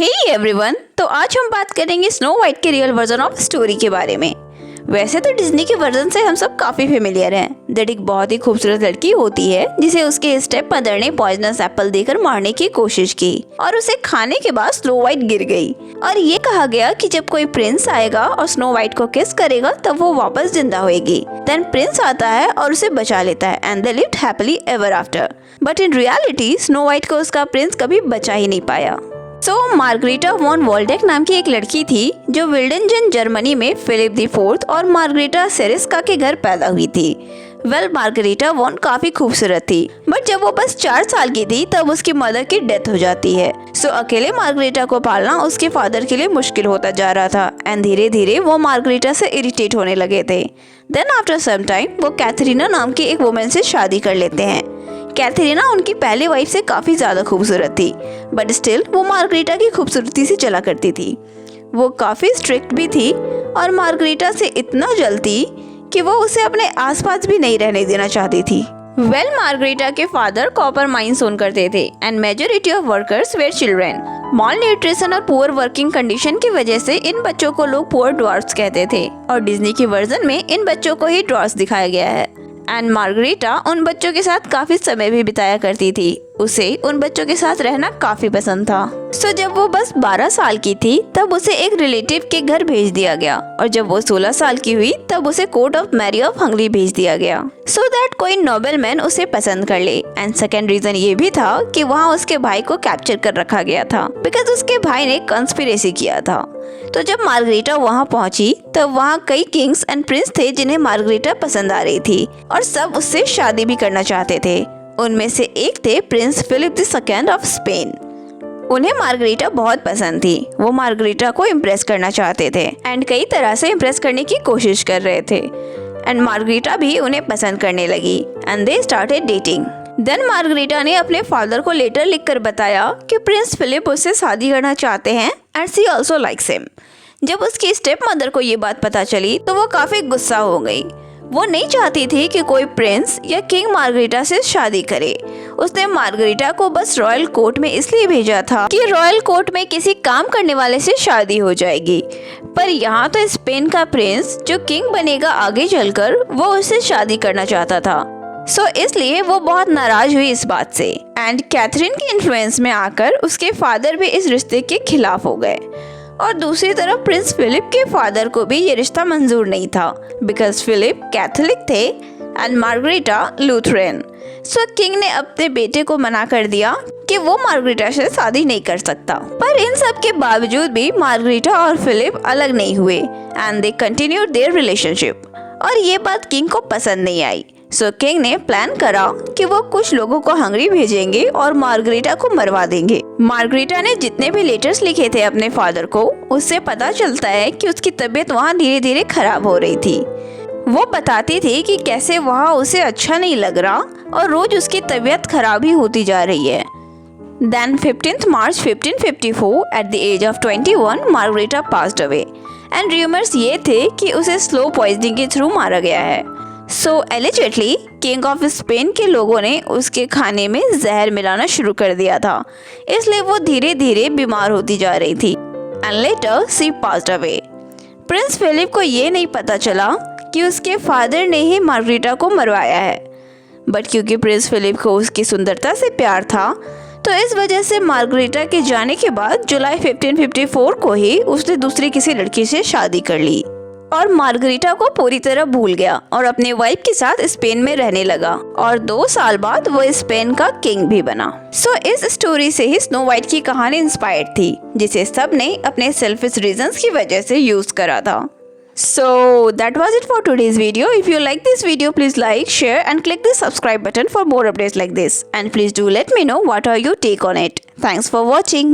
Hey everyone, तो आज हम बात करेंगे स्नो वाइट के रियल वर्जन ऑफ स्टोरी के बारे में। वैसे तो डिज्नी के वर्जन से हम सब काफी फेमिलियर हैं। दैट एक बहुत ही खूबसूरत लड़की होती है जिसे उसके स्टेप मदर ने पॉइजनस एप्पल देकर मारने की कोशिश की और उसे खाने के बाद स्नो वाइट गिर गई और ये कहा गया कि जब कोई प्रिंस आएगा और स्नो वाइट को किस करेगा तब वो वापस जिंदा होएगी। देन प्रिंस आता है और उसे बचा लेता है and they lived happily ever after. But in reality snow white को उसका प्रिंस कभी बचा ही नहीं पाया। मार्गरेटा वॉन वॉल्डेक नाम की एक लड़की थी जो विल्डेंजन जर्मनी में फिलिप द फोर्थ और मार्गरेटा सेरेस्का के घर पैदा हुई थी। मार्गरेटा वॉन काफी खूबसूरत थी, बट जब वो बस 4 साल की थी तब उसकी मदर की डेथ हो जाती है। अकेले मार्गरेटा को पालना उसके फादर के लिए मुश्किल होता जा रहा था एंड धीरे धीरे वो मार्गरेटा से इरिटेट होने लगे थे। देन आफ्टर सम टाइम वो कैथरीना नाम की एक वुमेन से शादी कर लेते हैं। कैथरीना उनकी पहली वाइफ से काफी ज्यादा खूबसूरत थी, बट स्टिल वो मार्गरेटा की खूबसूरती से चला करती थी। वो काफी स्ट्रिक्ट भी थी और मार्गरेटा से इतना जलती कि वो उसे अपने आसपास भी नहीं रहने देना चाहती थी। मार्गरेटा के फादर कॉपर माइंस ओन करते थे and majority of workers were children. Malnutrition और पुअर वर्किंग कंडीशन की वजह से इन बच्चों को लोग पुअर ड्वार्फ्स कहते थे और डिज्नी की वर्जन में इन बच्चों को ही ड्वार्फ्स दिखाया गया है। एंड मार्गरेटा उन बच्चों के साथ काफी समय भी बिताया करती थी। उसे उन बच्चों के साथ रहना काफी पसंद था। जब वो बस 12 साल की थी तब उसे एक रिलेटिव के घर भेज दिया गया और जब वो 16 साल की हुई तब उसे court of Mary of Hungary भेज दिया गया सो दैट कोई नोबेलमैन उसे पसंद कर ले। एंड सेकेंड रीजन ये भी था कि वहाँ उसके भाई को कैप्चर कर रखा गया था बिकॉज उसके भाई ने कंस्पिरेसी किया था। तो जब मार्गरेटा वहाँ पहुँची तब वहाँ कई किंग्स एंड प्रिंस थे जिन्हें मार्गरेटा पसंद आ रही थी और सब उससे शादी भी करना चाहते थे। उनमें से एक थे prince Philip the second of Spain. उन्हें मार्गरेटा बहुत पसंद थी। वो मार्गरेटा को इम्प्रेस करना चाहते थे एंड कई तरह से इम्प्रेस करने की कोशिश कर रहे थे एंड मार्गरेटा भी उन्हें पसंद करने लगी and they started dating. Then Margarita ने अपने फादर को लेटर लिखकर बताया कि प्रिंस फिलिप उससे शादी करना चाहते हैं and she also likes him. जब उसकी स्टेप मदर को ये बात पता चली तो वो काफी गुस्सा हो गई। वो नहीं चाहती थी कि कोई प्रिंस या किंग मार्गरेटा से शादी करे। उसने मार्गरेटा को बस रॉयल कोर्ट में इसलिए भेजा था कि रॉयल कोर्ट में किसी काम करने वाले से शादी हो जाएगी, पर यहाँ तो स्पेन का प्रिंस जो किंग बनेगा आगे चलकर वो उससे शादी करना चाहता था। इसलिए वो बहुत नाराज हुई इस बात से एंड कैथरीन के इन्फ्लुएंस में आकर उसके फादर भी इस रिश्ते के खिलाफ हो गए और दूसरी तरफ प्रिंस फिलिप के फादर को भी ये रिश्ता मंजूर नहीं था बिकॉज फिलिप कैथोलिक थे एंड मार्गरेटा लूथरन। किंग ने अपने बेटे को मना कर दिया कि वो मार्गरेटा से शादी नहीं कर सकता। पर इन सब के बावजूद भी मार्गरेटा और फिलिप अलग नहीं हुए and they continued their relationship और ये बात किंग को पसंद नहीं आई। किंग ने प्लान करा कि वो कुछ लोगों को हंगरी भेजेंगे और मार्गरेटा को मरवा देंगे। मार्गरेटा ने जितने भी लेटर्स लिखे थे अपने फादर को उससे पता चलता है कि उसकी तबीयत वहाँ धीरे धीरे खराब हो रही थी। वो बताती थी कि कैसे वहाँ उसे अच्छा नहीं लग रहा और रोज उसकी तबीयत खराब ही होती जा रही है। Then 15th March 1554 at the age of 21 Margarita passed away and rumors ये थे कि उसे स्लो पॉइजनिंग के थ्रू मारा गया है। एलिजेडली किंग ऑफ स्पेन के लोगों ने उसके खाने में जहर मिलाना शुरू कर दिया था, इसलिए वो धीरे धीरे बीमार होती जा रही थी and later she passed away. Prince Philip को ये नहीं पता चला कि उसके फादर ने ही मार्गरेटा को मरवाया है, बट क्योंकि प्रिंस फिलिप को उसकी सुंदरता से प्यार था तो इस वजह से मार्गरेटा के जाने के बाद जुलाई 1554 को ही उसने दूसरी किसी लड़की से शादी कर ली और मार्गरेटा को पूरी तरह भूल गया और अपने वाइफ के साथ स्पेन में रहने लगा और 2 साल बाद वो स्पेन का किंग भी बना। इस स्टोरी से ही स्नो वाइट की कहानी इंस्पायर्ड थी जिसे सब ने अपने सेल्फिश रीजंस की वजह से यूज करा था। That was it for today's video. If you like this video, please like, share and click the subscribe button for more updates like this. And please do let me know what are your take on it. Thanks for watching.